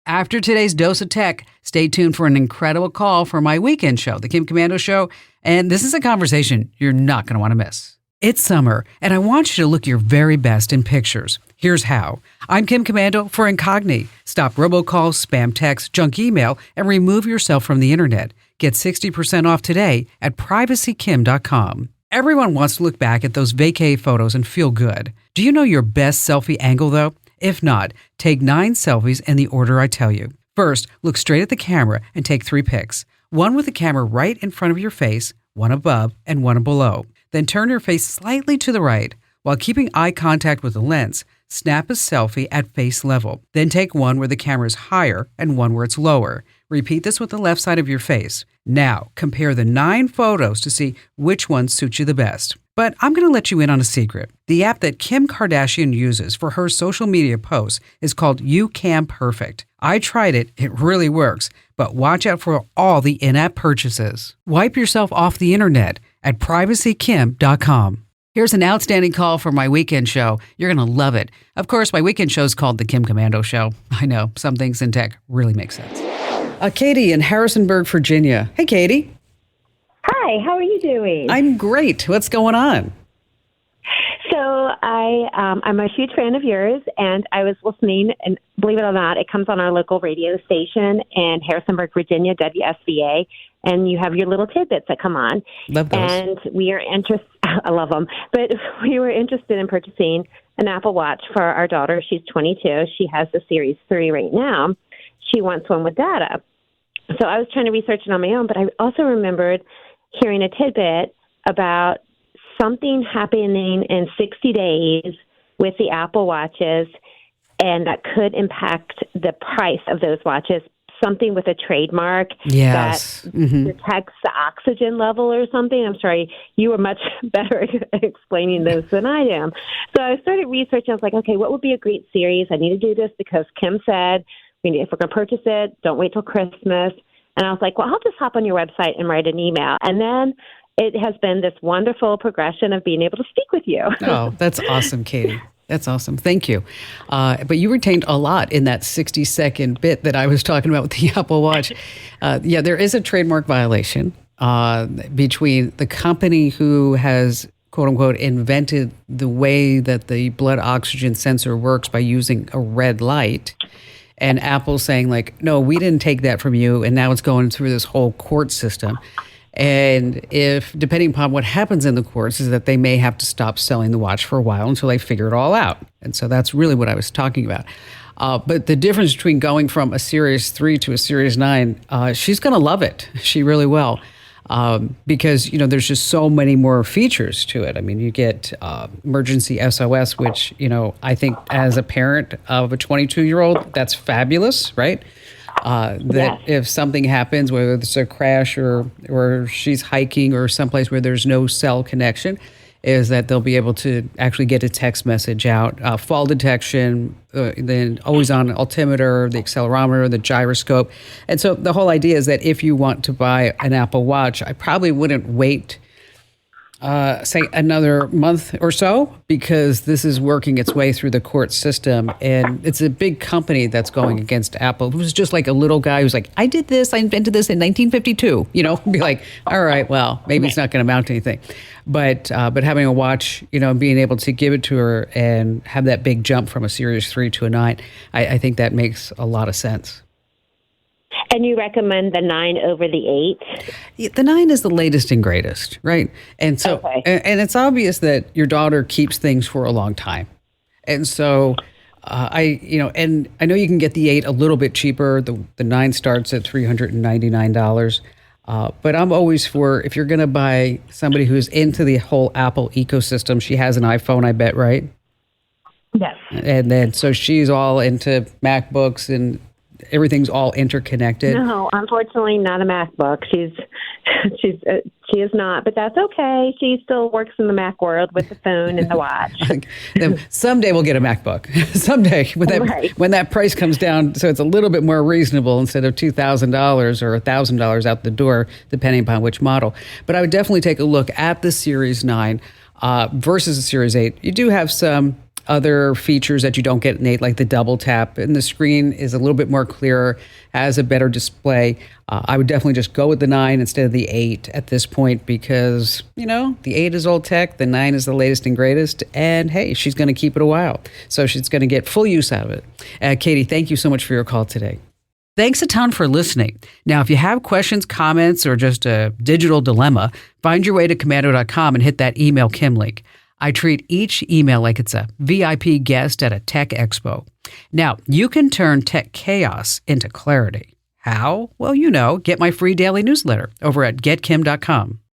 After today's dose of tech, stay tuned for an incredible call for my weekend show, The Kim Commando Show. And this is a conversation you're not going to want to miss. It's summer, and I want you to look your very best in pictures. Here's how. I'm Kim Commando for Incogni. Stop robocalls, spam texts, junk email, and remove yourself from the internet. Get 60% off today at privacykim.com. Everyone wants to look back at those vacay photos and feel good. Do you know your best selfie angle, though? If not, take 9 selfies in the order I tell you. First, look straight at the camera and take 3 pics. One with the camera right in front of your face, one above, and one below. Then turn your face slightly to the right. While keeping eye contact with the lens, snap a selfie at face level. Then take one where the camera is higher and one where it's lower. Repeat this with the left side of your face. Now, compare the 9 photos to see which one suits you the best. But I'm going to let you in on a secret. The app that Kim Kardashian uses for her social media posts is called YouCam Perfect. I tried it. It really works. But watch out for all the in-app purchases. Wipe yourself off the internet at privacykim.com. Here's an outstanding call for my weekend show. You're going to love it. Of course, my weekend show is called The Kim Commando Show. I know, some things in tech really make sense. Katie in Harrisonburg, Virginia. Hey, Katie. Hi, how are you doing? I'm great. What's going on? So I'm a huge fan of yours, and I was listening, and believe it or not, it comes on our local radio station in Harrisonburg, Virginia, WSVA, and you have your little tidbits that come on. Love those. And we are interested, I love them, but we were interested in purchasing an Apple Watch for our daughter. She's 22. She has the Series 3 right now. She wants one with data. So I was trying to research it on my own, but I also remembered hearing a tidbit about something happening in 60 days with the Apple Watches, and that could impact the price of those watches. Something with a trademark Yes. that detects the oxygen level or something. I'm sorry, you were much better at explaining those than I am. So I started researching. I was like, okay, what would be a great series? I need to do this because Kim said, if we're going to purchase it, don't wait till Christmas. And I was like, well, I'll just hop on your website and write an email. And then it has been this wonderful progression of being able to speak with you. Oh, that's awesome, Katie. That's awesome. Thank you. But you retained a lot in that 60-second bit that I was talking about with the Apple Watch. Yeah, there is a trademark violation between the company who has, quote unquote, invented the way that the blood oxygen sensor works by using a red light. And Apple saying like, no, we didn't take that from you. And now it's going through this whole court system. And if, depending upon what happens in the courts, is that they may have to stop selling the watch for a while until they figure it all out. And so that's really what I was talking about. But the difference between going from a Series 3 to a Series 9, she's going to love it. She really will. Because, there's just so many more features to it. I mean, you get emergency SOS, which, I think as a parent of a 22-year-old, that's fabulous, right? That if something happens, whether it's a crash or she's hiking or someplace where there's no cell connection, is that they'll be able to actually get a text message out, fall detection, then always on altimeter, the accelerometer, the gyroscope. And so the whole idea is that if you want to buy an Apple Watch, I probably wouldn't wait say another month or so, because this is working its way through the court system. And it's a big company that's going against Apple. It was just like a little guy who's like, I did this, I invented this in 1952, be like, all right, well, maybe it's not going to amount to anything. But having a watch, being able to give it to her and have that big jump from a Series 3 to a 9, I think that makes a lot of sense. And you recommend the 9 over the 8? The 9 is the latest and greatest, right? And so, okay. And it's obvious that your daughter keeps things for a long time. And so, and I know you can get the 8 a little bit cheaper. The 9 starts at $399. But I'm always for, if you're going to buy somebody who's into the whole Apple ecosystem, she has an iPhone, I bet, right? Yes. And then, so she's all into MacBooks and everything's all interconnected. No, unfortunately, not a MacBook. She is not, but that's okay. She still works in the Mac world with the phone and the watch. Someday we'll get a MacBook. Someday, when that price comes down, so it's a little bit more reasonable instead of $2,000 or $1,000 out the door, depending upon which model. But I would definitely take a look at the Series 9 versus the Series 8. You do have some other features that you don't get in 8, like the double tap, and the screen is a little bit more clearer, has a better display. I would definitely just go with the 9 instead of the 8 at this point because, the 8 is old tech, the 9 is the latest and greatest, and hey, she's going to keep it a while. So she's going to get full use out of it. Katie, thank you so much for your call today. Thanks a ton for listening. Now, if you have questions, comments, or just a digital dilemma, find your way to Komando.com and hit that email Kim link. I treat each email like it's a VIP guest at a tech expo. Now, you can turn tech chaos into clarity. How? Well, get my free daily newsletter over at getkim.com.